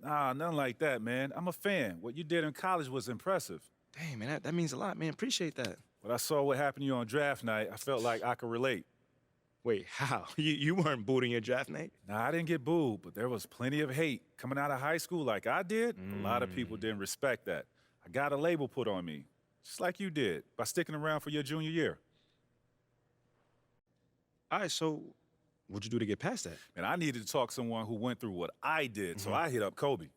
Nah, nothing like that, man. I'm a fan. What you did in college was impressive. Dang, man, that means a lot, man. Appreciate that. When I saw what happened to you on draft night, I felt like I could relate. Wait, how? You weren't booed in your draft night? Nah, I didn't get booed, but there was plenty of hate. Coming out of high school like I did, a lot of people didn't respect that. I got a label put on me, just like you did, by sticking around for your junior year. All right, so what'd you do to get past that? And I needed to talk to someone who went through what I did, so I hit up Kobe.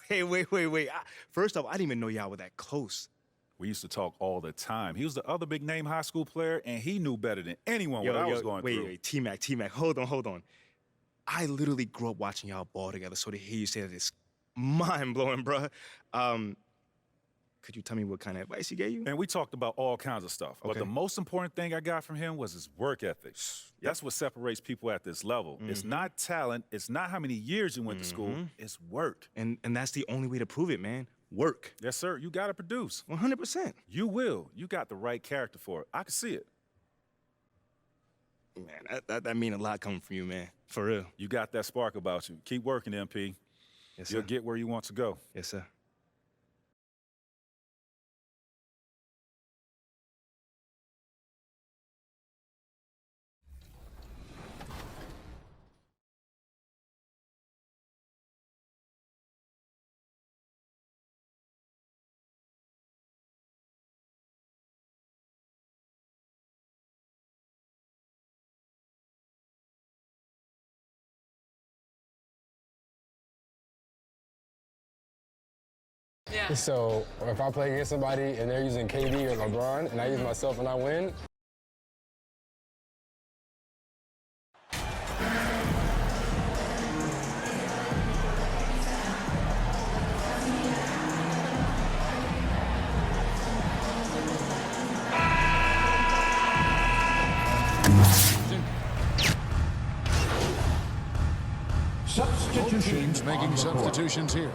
Hey, wait. First off, I didn't even know y'all were that close. We used to talk all the time. He was the other big-name high school player, and he knew better than anyone what I was going through. Wait, T-Mac, hold on. I literally grew up watching y'all ball together, so to hear you say that is mind-blowing, bruh. Could you tell me what kind of advice he gave you? And we talked about all kinds of stuff, but the most important thing I got from him was his work ethic. That's what separates people at this level. It's not talent, it's not how many years you went to school, it's work. And that's the only way to prove it, man. Work. Yes, sir. You got to produce. 100%. You will. You got the right character for it. I can see it. Man, that mean a lot coming from you, man. For real. You got that spark about you. Keep working, MP. Yes, sir. You'll get where you want to go. Yes, sir. Yeah. So if I play against somebody and they're using KD or LeBron and I use myself and I win, Substitutions making substitutions here.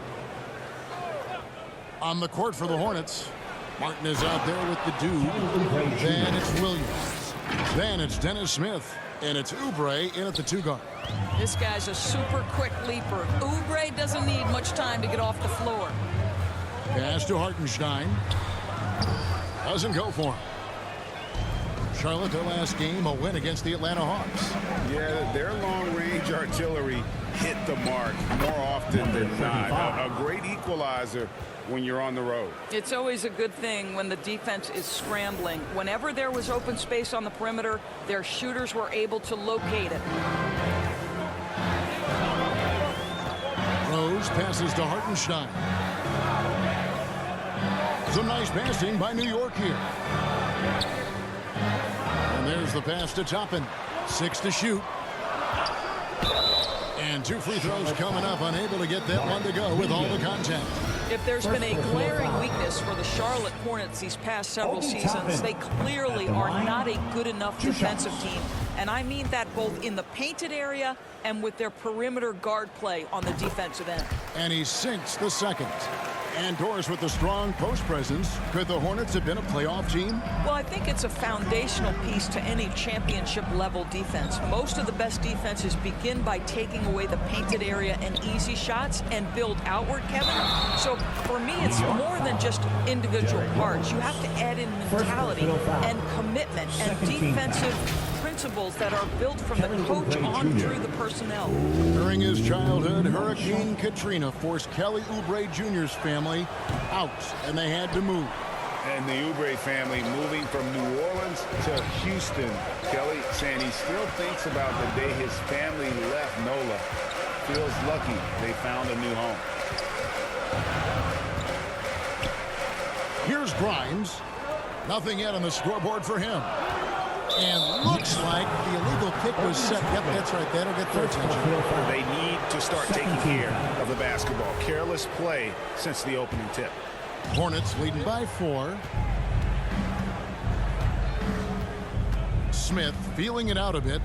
On the court for the Hornets, Martin is out there with the dude. Then it's Williams. Then it's Dennis Smith. And it's Oubre in at the 2 guard. This guy's a super quick leaper. Oubre doesn't need much time to get off the floor. Pass to Hartenstein. Doesn't go for him. Charlotte, their last game, a win against the Atlanta Hawks. Yeah, their long-range artillery hit the mark more often than not. A great equalizer when you're on the road. It's always a good thing when the defense is scrambling. Whenever there was open space on the perimeter, their shooters were able to locate it. Rose passes to Hartenstein. Some nice passing by New York here. And there's the pass to Toppin. 6 to shoot. And 2 free throws coming up, unable to get that one to go with all the contact. If there's been a glaring weakness for the Charlotte Hornets these past several seasons, they clearly are not a good enough defensive team. And I mean that both in the painted area and with their perimeter guard play on the defensive end. And he sinks the second. And Doris with the strong post presence. Could the Hornets have been a playoff team? Well, I think it's a foundational piece to any championship level defense. Most of the best defenses begin by taking away the painted area and easy shots and build outward, Kevin. So for me, it's more than just individual parts. You have to add in mentality and commitment and defensive principles that are built from the coach on through the personnel. During his childhood, Hurricane Katrina forced Kelly Oubre Jr.'s family out, and they had to move. And the Oubre family moving from New Orleans to Houston. Kelly saying he still thinks about the day his family left NOLA. Feels lucky they found a new home. Here's Grimes. Nothing yet on the scoreboard for him. And looks like the illegal kick was set. Yep, that's right. That'll get their attention. They need to start taking care of the basketball. Careless play since the opening tip. Hornets leading by 4. Smith feeling it out a bit.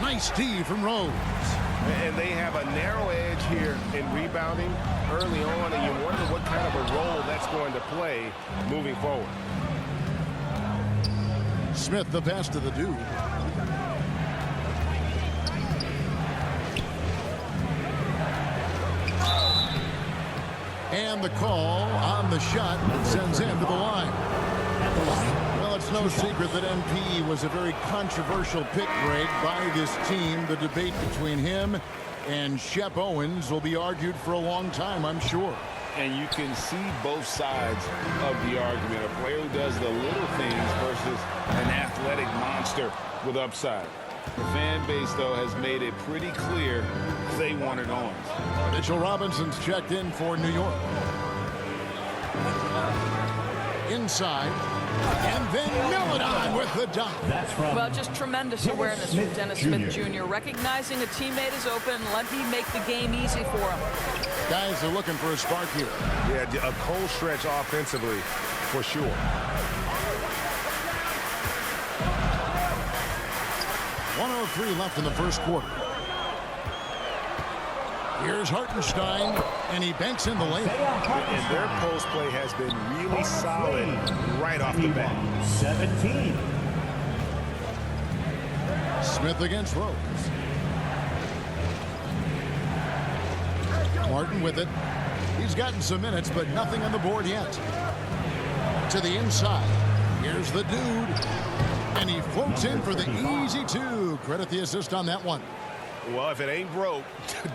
Nice D from Rose. And they have a narrow edge here in rebounding early on, and you wonder what kind of a role that's going to play moving forward. Smith the pass to the dude. And the call on the shot that sends him to the line. Well, it's no secret that MP was a very controversial pick, Greg, by this team. The debate between him and Shep Owens will be argued for a long time, I'm sure. And you can see both sides of the argument. A player who does the little things versus an athletic monster with upside. The fan base, though, has made it pretty clear they wanted Owens. Mitchell Robinson's checked in for New York. Inside. And then Milladon with the dunk. Well, just tremendous awareness from Dennis Smith Jr. Recognizing a teammate is open. Let me make the game easy for him. Guys are looking for a spark here. Yeah, a cold stretch offensively, for sure. 1:03 left in the first quarter. Here's Hartenstein, and he banks in the lane. And their post play has been really solid right off the bat. 17. Smith against Rose. Martin with it. He's gotten some minutes, but nothing on the board yet. To the inside. Here's the dude. And he floats in for the easy two. Credit the assist on that one. Well, if it ain't broke,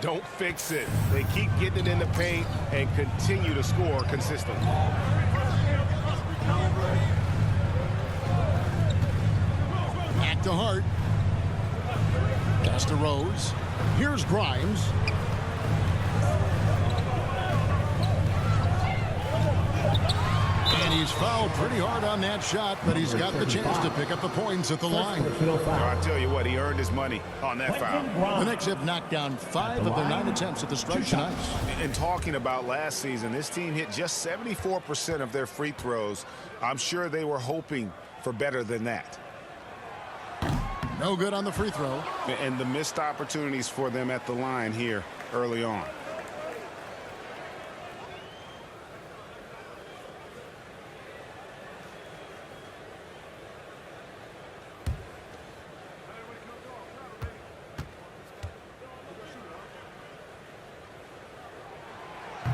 don't fix it. They keep getting it in the paint and continue to score consistently. Back to Hart. Pass to Rose. Here's Grimes. And he's fouled pretty hard on that shot, but he's got the chance to pick up the points at the line. I tell you what, he earned his money on that foul. The Knicks have knocked down 5 of their 9 attempts at the stripe tonight. And talking about last season, this team hit just 74% of their free throws. I'm sure they were hoping for better than that. No good on the free throw. And the missed opportunities for them at the line here early on.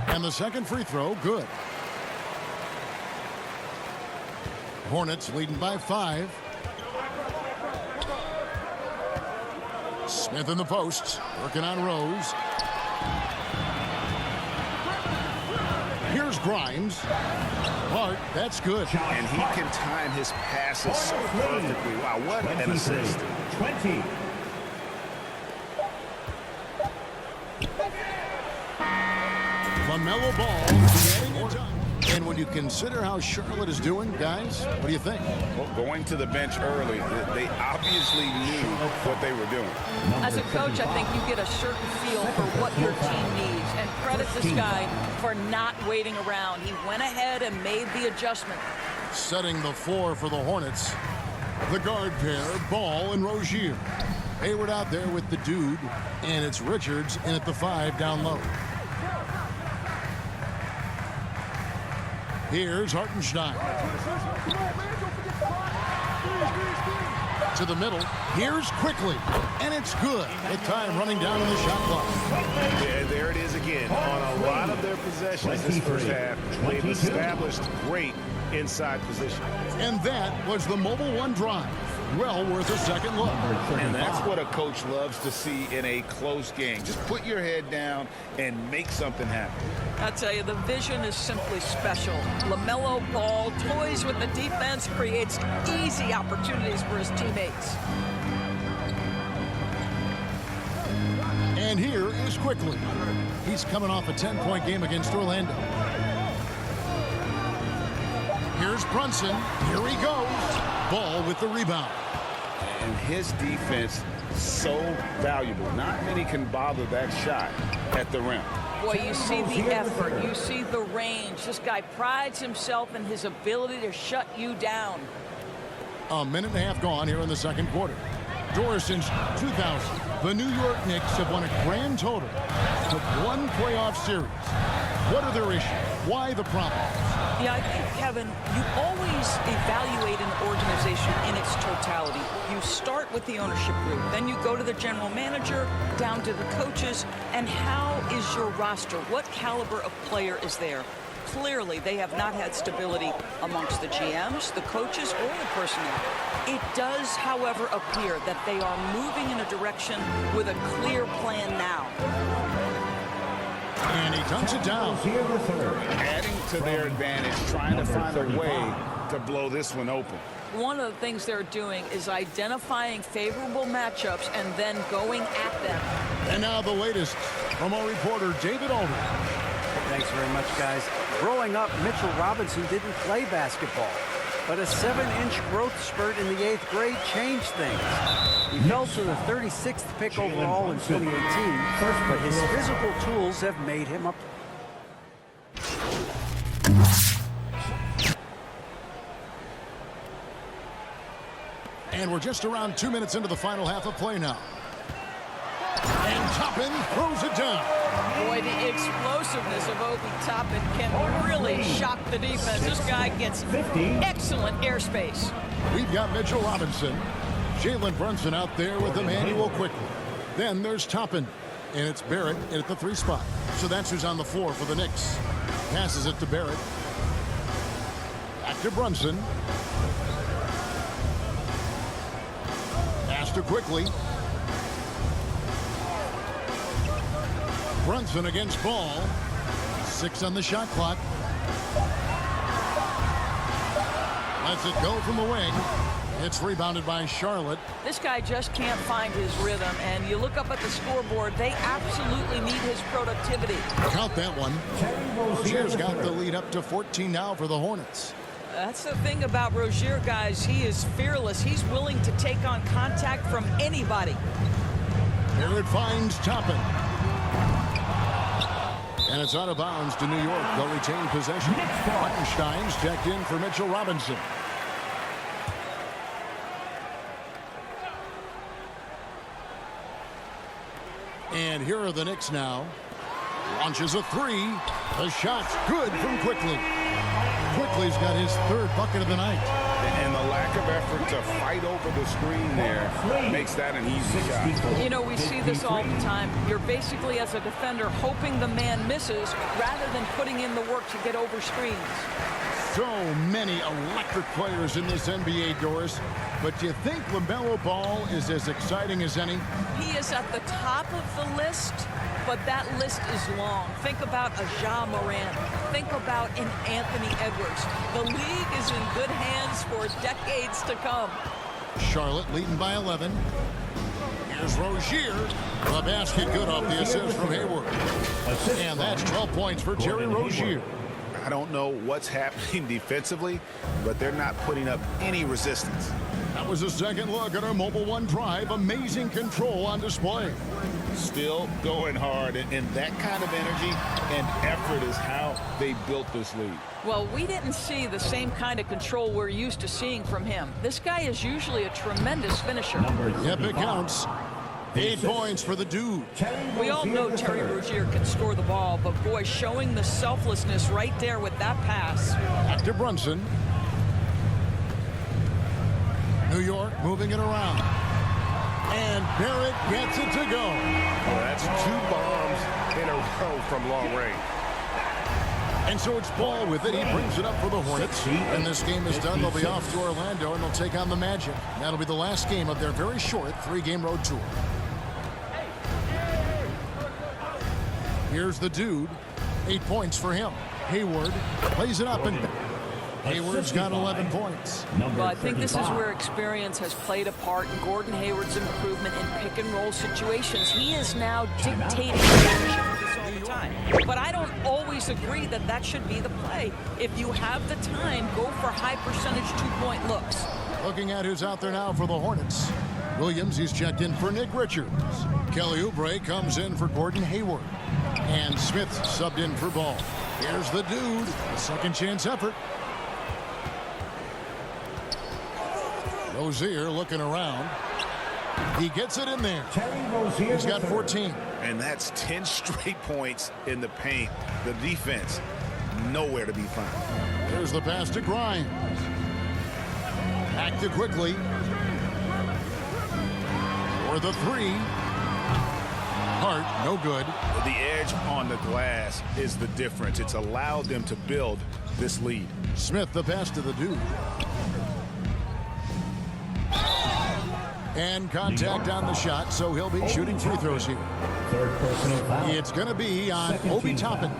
And the second free throw, good. Hornets leading by 5. Smith in the post, working on Rose. Here's Grimes. Hart, that's good. And he can time his passes so perfectly. Wow, what an assist. 20. LaMelo Ball getting it done. And when you consider how Charlotte is doing, guys, what do you think? Well, going to the bench early, they obviously knew what they were doing. As a coach, I think you get a certain feel for what your team needs. And credit this guy for not waiting around. He went ahead and made the adjustment. Setting the floor for the Hornets. The guard pair, Ball and Rozier. Hayward out there with the dude, and it's Richards in at the 5 down low. Here's Hartenstein. To the middle. Here's Quickly. And it's good. With time running down on the shot clock. Yeah, there it is again. On a lot of their possessions this first half, they've established great inside position. And that was the Mobile One drive. Well worth a second look. And that's what a coach loves to see in a close game. Just put your head down and make something happen. I tell you, the vision is simply special. LaMelo Ball toys with the defense, creates easy opportunities for his teammates. And here is Quickly. He's coming off a 10-point game against Orlando. Here's Brunson. Here he goes. Ball with the rebound. And his defense so valuable. Not many can bother that shot at the rim. Boy, you see the effort. You see the range. This guy prides himself in his ability to shut you down. A minute and a half gone here in the second quarter. Doris, since 2000, the New York Knicks have won a grand total of 1 playoff series. What are their issues? Why the problem? Yeah, I think, Kevin, you always evaluate an organization in its totality. You start with the ownership group, then you go to the general manager, down to the coaches, and how is your roster? What caliber of player is there? Clearly, they have not had stability amongst the GMs, the coaches, or the personnel. It does, however, appear that they are moving in a direction with a clear plan now. And he dunks it down. Adding to their advantage, trying to find a way to blow this one open. One of the things they're doing is identifying favorable matchups and then going at them. And now the latest from our reporter, David Aldridge. Thanks very much, guys. Growing up, Mitchell Robinson didn't play basketball, but a 7-inch growth spurt in the 8th grade changed things. He fell to the 36th pick overall in 2018, but his physical tools have made him a... And we're just around 2 minutes into the final half of play now. And Toppin throws it down. Boy, the explosiveness of Obi Toppin can really shock the defense. This guy gets excellent airspace. We've got Mitchell Robinson. Jalen Brunson out there with Emmanuel quickly. Then there's Toppin. And it's Barrett in at the 3 spot. So that's who's on the floor for the Knicks. Passes it to Barrett. Back to Brunson. Pass to quickly. Brunson against Ball. 6 on the shot clock. Lets it go from the wing. It's rebounded by Charlotte. This guy just can't find his rhythm, and you look up at the scoreboard, they absolutely need his productivity. Count that one. Rozier's got the lead up to 14 now for the Hornets. That's the thing about Rozier, guys. He is fearless. He's willing to take on contact from anybody. Here it finds Toppin. And it's out of bounds to New York. They'll retain possession. Stein's checked in for Mitchell Robinson. And here are the Knicks now. Launches a 3. The shot's good from Quickly. Quickly's got his 3rd bucket of the night. And the lack of effort to fight over the screen there makes that an easy shot. You know, we see this all the time. You're basically, as a defender, hoping the man misses rather than putting in the work to get over screens. So many electric players in this NBA, Doris. But do you think LaMelo Ball is as exciting as any? He is at the top of the list, but that list is long. Think about a Ja Morant. Think about an Anthony Edwards. The league is in good hands for decades to come. Charlotte leading by 11. Here's Rozier. The basket good off the assist from Hayward. And that's 12 points for Terry Rozier. I don't know what's happening defensively, but they're not putting up any resistance. That was a second look at our Mobile One Drive. Amazing control on display. Still going hard, and that kind of energy and effort is how they built this league. Well, we didn't see the same kind of control we're used to seeing from him. This guy is usually a tremendous finisher. Yep, it counts. 8 points for the dude. We all know Terry Rozier can score the ball, but boy, showing the selflessness right there with that pass. Back to Brunson. New York moving it around. And Barrett gets it to go. Well, that's 2 bombs in a row from long range. And so it's Ball with it. He brings it up for the Hornets. And this game is done. They'll be off to Orlando, and they'll take on the Magic. That'll be the last game of their very short 3-game road tour. Here's the dude. 8 points for him. Hayward plays it up, and Hayward's got 11 points. Well, I think this is where experience has played a part in Gordon Hayward's improvement in pick-and-roll situations. He is now dictating action this all the time. But I don't always agree that that should be the play. If you have the time, go for high-percentage 2-point looks. Looking at who's out there now for the Hornets. Williams, he's checked in for Nick Richards. Kelly Oubre comes in for Gordon Hayward. And Smith subbed in for Ball. Here's the dude. A second chance effort. Rozier looking around. He gets it in there. He's got 14. And that's 10 straight points in the paint. The defense, nowhere to be found. There's the pass to Grimes. Acted quickly. For the three. Hart, no good. The edge on the glass is the difference. It's allowed them to build this lead. Smith, the pass to the dude. And contact on the shot, so he'll be shooting free throws here. Third personal foul. It's going to be on Obi Toppin.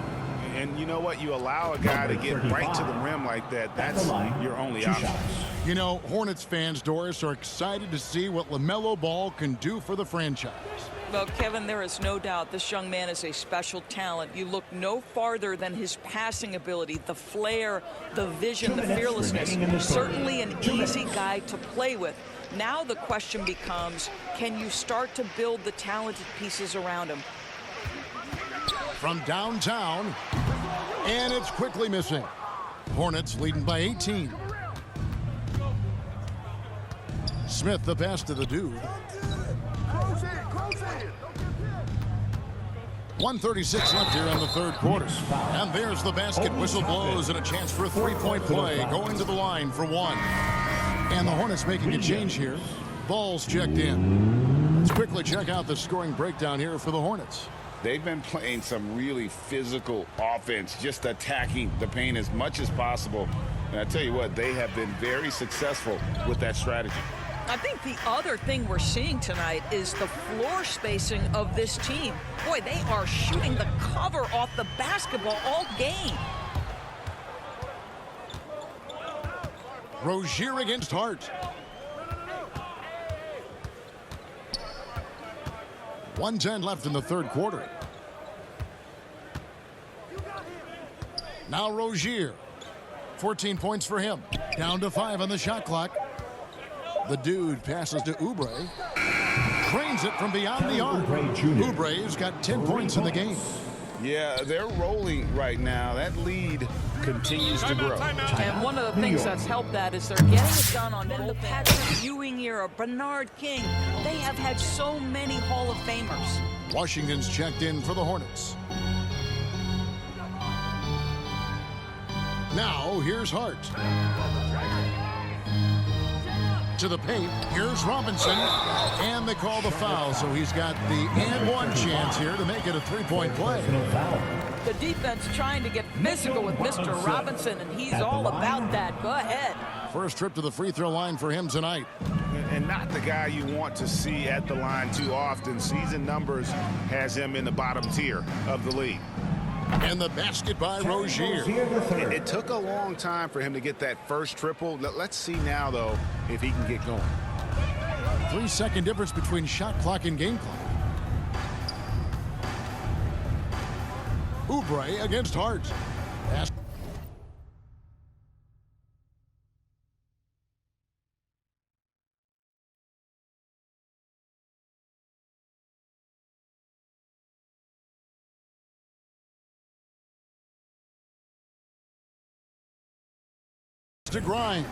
And you know what? You allow a guy to get right to the rim like that. That's your only option. You know, Hornets fans, Doris, are excited to see what LaMelo Ball can do for the franchise. Well, Kevin, there is no doubt this young man is a special talent. You look no farther than his passing ability, the flair, the vision, the fearlessness. Certainly an easy guy to play with. Now the question becomes, can you start to build the talented pieces around him? From downtown, and it's quickly missing. Hornets leading by 18. Smith, the pass to the dude. 1:36 left here in the third quarter. And there's the basket. Whistle blows and a chance for a three-point play. Going to the line for one. And the Hornets making a change here. Ball's checked in. Let's quickly check out the scoring breakdown here for the Hornets. They've been playing some really physical offense, just attacking the paint as much as possible. And I tell you what, they have been very successful with that strategy. I think the other thing we're seeing tonight is the floor spacing of this team. Boy, they are shooting the cover off the basketball all game. Rozier against Hart. 1:10 left in the third quarter. Now Rozier. 14 points for him. Down to 5 on the shot clock. The dude passes to Oubre. Cranes it from beyond the arc. Oubre's got 10 points in the game. Yeah, they're rolling right now. That lead continues to grow. And one of the things that's helped that is they're getting it done on both the Patrick Ewing era, Bernard King. They have had so many Hall of Famers. Washington's checked in for the Hornets. Now, here's Hart. To the paint, here's Robinson, and they call the foul, so he's got the and one chance here to make it a three-point play. The defense trying to get physical with Mr. Robinson, and he's all about that. Go ahead. First trip to the free throw line for him tonight. And not the guy you want to see at the line too often. Season numbers has him in the bottom tier of the league. And the basket by Rozier. It took a long time for him to get that first triple. Let's see now, though, if he can get going. 3-second difference between shot clock and game clock. Oubre against Hart. Pass. To Grimes.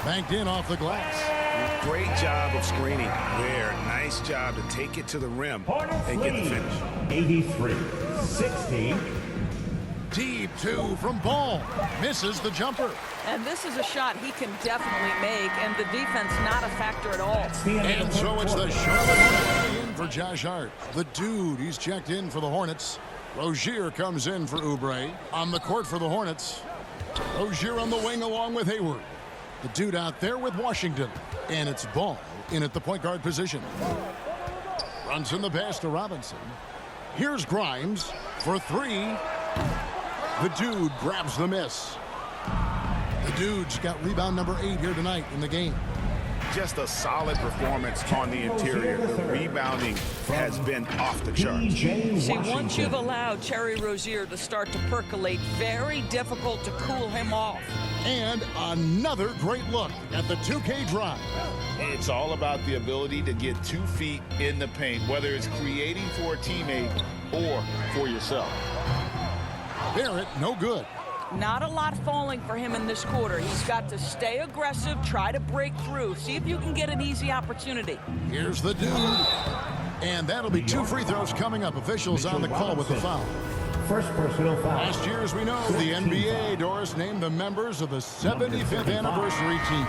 Banked in off the glass. Great job of screening there. Nice job to take it to the rim and get the finish. 83-60. Deep two from Ball. Misses the jumper. And this is a shot he can definitely make, and the defense not a factor at all. And so it's the Charlotte Hornets in for Josh Hart. The dude, he's checked in for the Hornets. Rozier comes in for Oubre. On the court for the Hornets. Rozier on the wing along with Hayward. The dude out there with Washington. And it's Ball in at the point guard position. Runs in the pass to Robinson. Here's Grimes for three. The dude grabs the miss. The dude's got rebound number 8 here tonight in the game. Just a solid performance on the interior. The rebounding has been off the charts. See, once you've allowed Terry Rozier to start to percolate, very difficult to cool him off. And another great look at the 2K drive. It's all about the ability to get 2 feet in the paint, whether it's creating for a teammate or for yourself. Barrett, no good. Not a lot falling for him in this quarter. He's got to stay aggressive, try to break through, see if you can get an easy opportunity. Here's the dude. And that'll be 2 free throws coming up. Officials on the call with the foul. First personal foul. Last year, as we know, the NBA, Doris, named the members of the 75th anniversary team.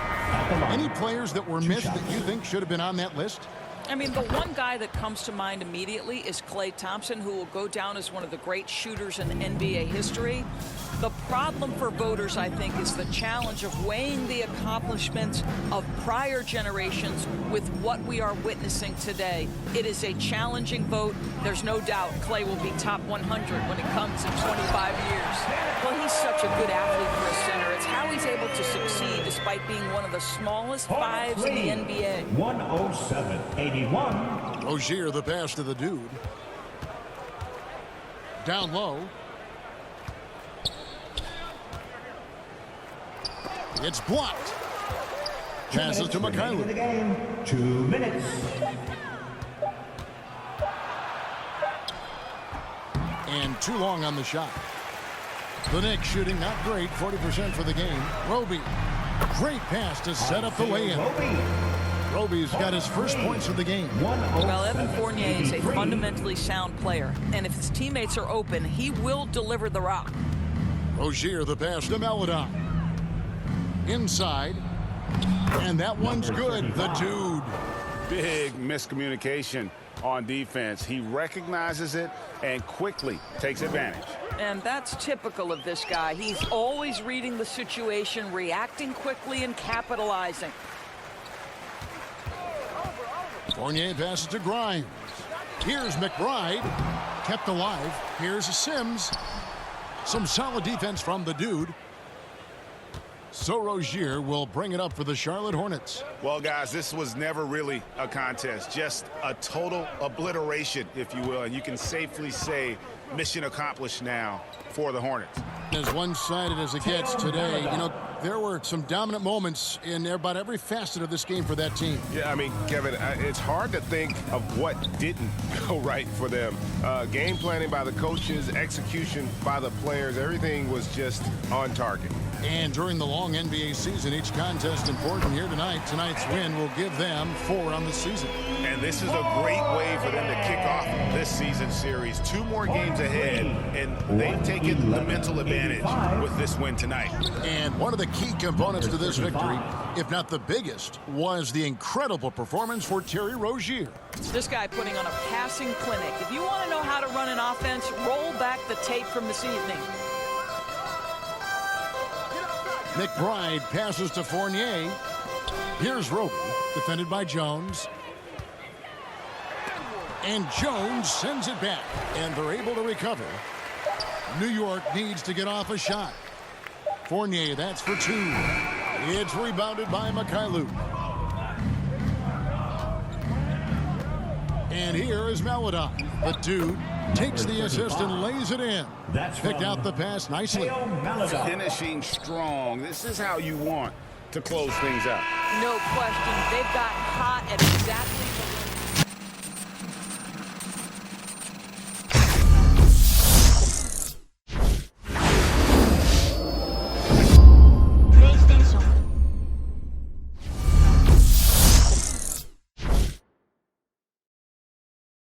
Any players that were missed that you think should have been on that list? I mean, the one guy that comes to mind immediately is Klay Thompson, who will go down as one of the great shooters in NBA history. The problem for voters, I think, is the challenge of weighing the accomplishments of prior generations with what we are witnessing today. It is a challenging vote. There's no doubt Klay will be top 100 when it comes in 25 years. Well, he's such a good athlete for a center. It's how he's able to succeed despite being one of the smallest fives in the NBA. 107-81. Rozier, the pass to the dude. Down low. It's blocked. Passes to Mikhailuk. 2 minutes. And too long on the shot. The Knicks shooting not great, 40% for the game. Roby, great pass to set up the lay-in. Roby's got his first points of the game. Well, Evan Fournier is a fundamentally sound player, and if his teammates are open, he will deliver the rock. Rozier, the pass to Melodon. Inside, and that one's good. The dude. Big miscommunication on defense. He recognizes it and quickly takes advantage. And that's typical of this guy. He's always reading the situation, reacting quickly, and capitalizing. Fournier passes to Grimes. Here's McBride. Kept alive. Here's Sims. Some solid defense from the dude. So Rozier will bring it up for the Charlotte Hornets. Well, guys, this was never really a contest, just a total obliteration, if you will. And you can safely say mission accomplished now for the Hornets. As one-sided as it gets today, you know, there were some dominant moments in about every facet of this game for that team. Yeah, I mean, Kevin, it's hard to think of what didn't go right for them. Game planning by the coaches, execution by the players, everything was just on target. And during the long NBA season, each contest important here tonight. Tonight's win will give them 4 on the season. And this is a great way for them to kick off this season series. 2 more games ahead, and they've taken the mental advantage with this win tonight. And one of the key components to this victory, if not the biggest, was the incredible performance for Terry Rozier. This guy putting on a passing clinic. If you want to know how to run an offense, roll back the tape from this evening. McBride passes to Fournier. Here's Roby, defended by Jones. And Jones sends it back, and they're able to recover. New York needs to get off a shot. Fournier, that's for 2. It's rebounded by Mikhailuk. And here is Melodon. The dude takes the assist and lays it in. Picked out the pass nicely. Finishing strong. This is how you want to close things out. No question. They've gotten hot at exact